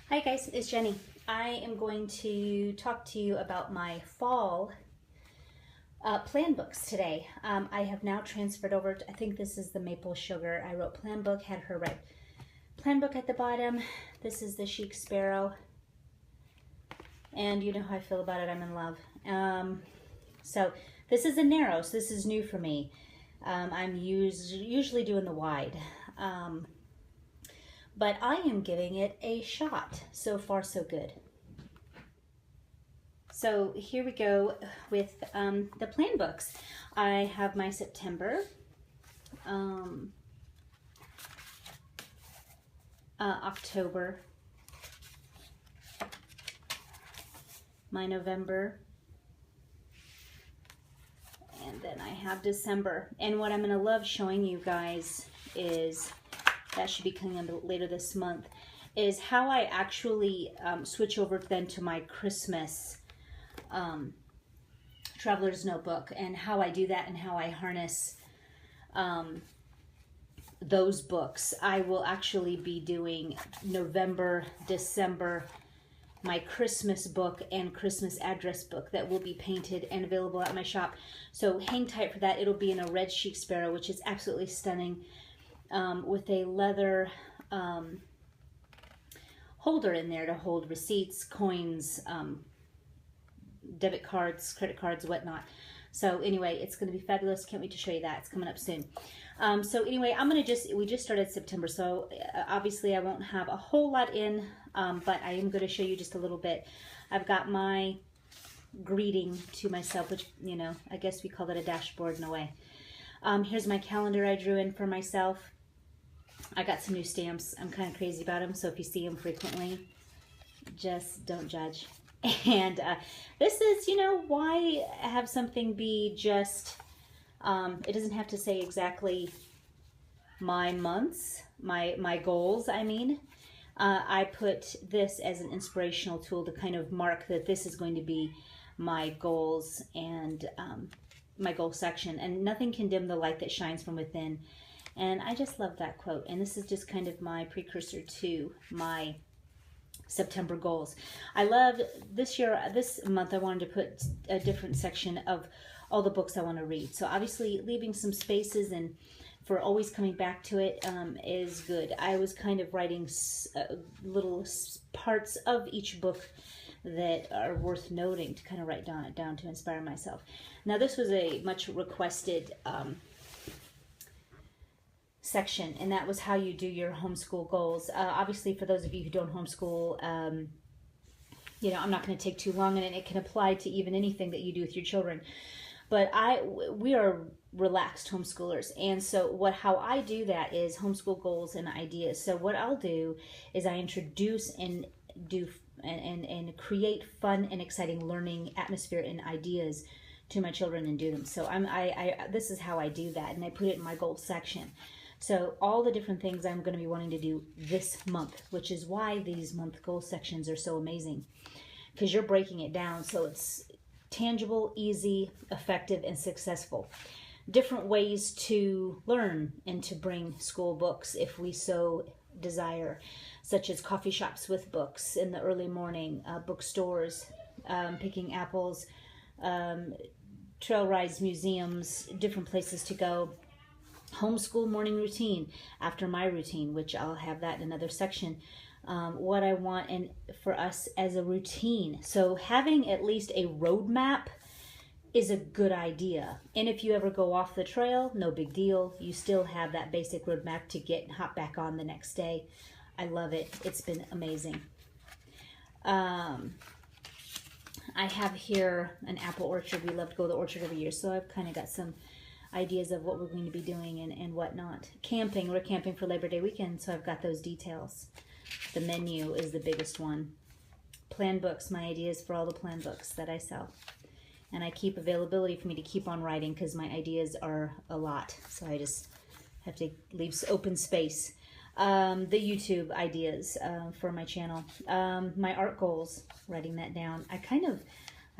Hi guys, it's Jenny. I am going to talk to you about my fall plan books today. I have now transferred over to, I think this is the maple sugar. I wrote plan book, had her write plan book at the bottom. This is the chic sparrow. And you know how I feel about it, I'm in love. So this is a narrow, so this is new for me. I'm usually doing the wide. But I am giving it a shot. So far, so good. So here we go with the plan books. I have my September, October, my November, and then I have December. And what I'm going to love showing you guys is, that should be coming up later this month, is how I actually switch over then to my Christmas Traveler's Notebook, and how I do that and how I harness those books. I will actually be doing November, December, my Christmas book and Christmas address book that will be painted and available at my shop. So hang tight for that. It'll be in a red chic sparrow, which is absolutely stunning, with a leather holder in there to hold receipts, coins, debit cards, credit cards, whatnot. So anyway, it's going to be fabulous. Can't wait to show you that. It's coming up soon. So anyway, we just started September, so obviously I won't have a whole lot in, but I am going to show you just a little bit. I've got my greeting to myself, which, you know, I guess we call it a dashboard in a way. Here's my calendar I drew in for myself. I got some new stamps. I'm kind of crazy about them, so if you see them frequently, just don't judge. And this is, you know, why have something be just, it doesn't have to say exactly my months, my goals, I mean. I put this as an inspirational tool to kind of mark that this is going to be my goals and my goal section. And nothing can dim the light that shines from within. And I just love that quote. And this is just kind of my precursor to my September goals. I love this month I wanted to put a different section of all the books I want to read. So obviously leaving some spaces and for always coming back to it is good. I was kind of writing little parts of each book that are worth noting to kind of write down to inspire myself. Now this was a much requested section, and that was how you do your homeschool goals. Obviously, for those of you who don't homeschool, you know, I'm not going to take too long, and it can apply to even anything that you do with your children. But we are relaxed homeschoolers, and so how I do that is homeschool goals and ideas. So what I'll do is I introduce and do and create fun and exciting learning atmosphere and ideas to my children and do them. So this is how I do that, and I put it in my goals section. So all the different things I'm going to be wanting to do this month, which is why these month goal sections are so amazing, because you're breaking it down so it's tangible, easy, effective, and successful. Different ways to learn and to bring school books if we so desire, such as coffee shops with books in the early morning, bookstores, picking apples, trail rides, museums, different places to go. Homeschool morning routine after my routine, which I'll have that in another section. What I want for us as a routine. So having at least a roadmap is a good idea. And if you ever go off the trail, no big deal. You still have that basic roadmap to hop back on the next day. I love it. It's been amazing. I have here an apple orchard. We love to go to the orchard every year, so I've kind of got some ideas of what we're going to be doing and whatnot. Camping, we're camping for Labor Day weekend, so I've got those details. The menu is the biggest one. Plan books, my ideas for all the plan books that I sell. And I keep availability for me to keep on writing because my ideas are a lot, so I just have to leave open space. The YouTube ideas for my channel. My art goals, writing that down.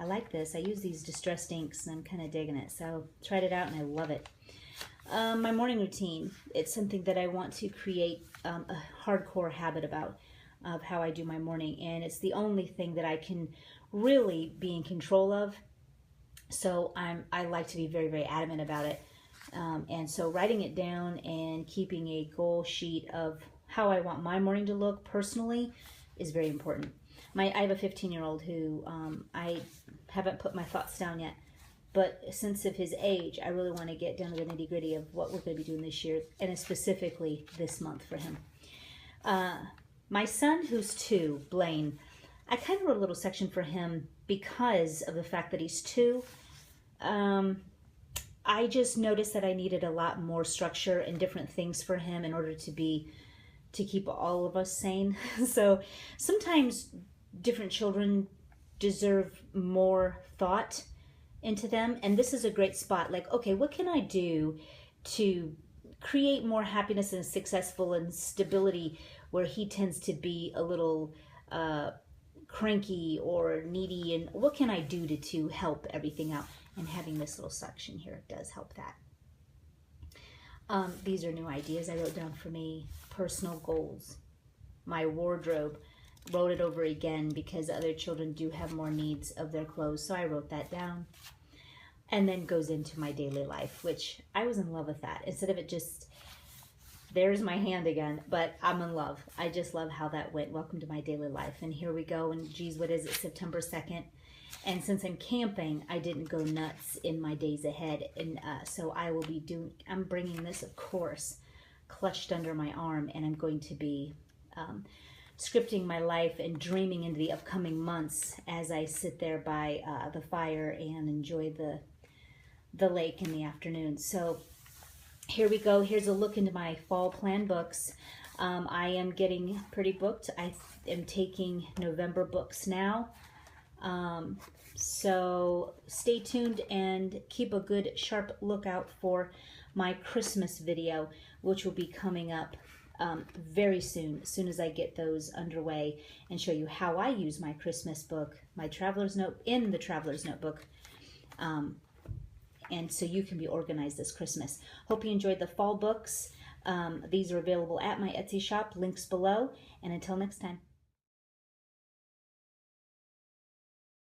I like this. I use these distressed inks and I'm kind of digging it. So tried it out and I love it. My morning routine. It's something that I want to create a hardcore habit about. of how I do my morning, and it's the only thing that I can really be in control of. So I like to be very, very adamant about it. And so writing it down and keeping a goal sheet of how I want my morning to look personally is very important. I have a 15-year-old who I haven't put my thoughts down yet, but since of his age, I really want to get down to the nitty-gritty of what we're going to be doing this year, and specifically this month for him. My son, who's 2, Blaine, I kind of wrote a little section for him because of the fact that he's 2. I just noticed that I needed a lot more structure and different things for him in order to keep all of us sane. So sometimes different children deserve more thought into them, and this is a great spot. Like, okay, what can I do to create more happiness and successful and stability where he tends to be a little cranky or needy, and what can I do to help everything out? And having this little section here does help that. These are new ideas I wrote down for me. Personal goals. My wardrobe. Wrote it over again because other children do have more needs of their clothes, so I wrote that down. And then goes into my daily life, which I was in love with that. Instead of it just, there's my hand again, but I'm in love. I just love how that went. Welcome to my daily life. And here we go. And geez, what is it? September 2nd. And since I'm camping, I didn't go nuts in my days ahead. And so I will be I'm bringing this, of course, clutched under my arm. And I'm going to be scripting my life and dreaming into the upcoming months as I sit there by the fire and enjoy the lake in the afternoon. So here we go. Here's a look into my fall plan books. I am getting pretty booked. I am taking November books now. So stay tuned and keep a good sharp lookout for my Christmas video, which will be coming up very soon, as soon as I get those underway, and show you how I use my Christmas book, my Traveler's Note, in the Traveler's Notebook, and so you can be organized this Christmas. Hope you enjoyed the fall books. These are available at my Etsy shop, links below, and until next time.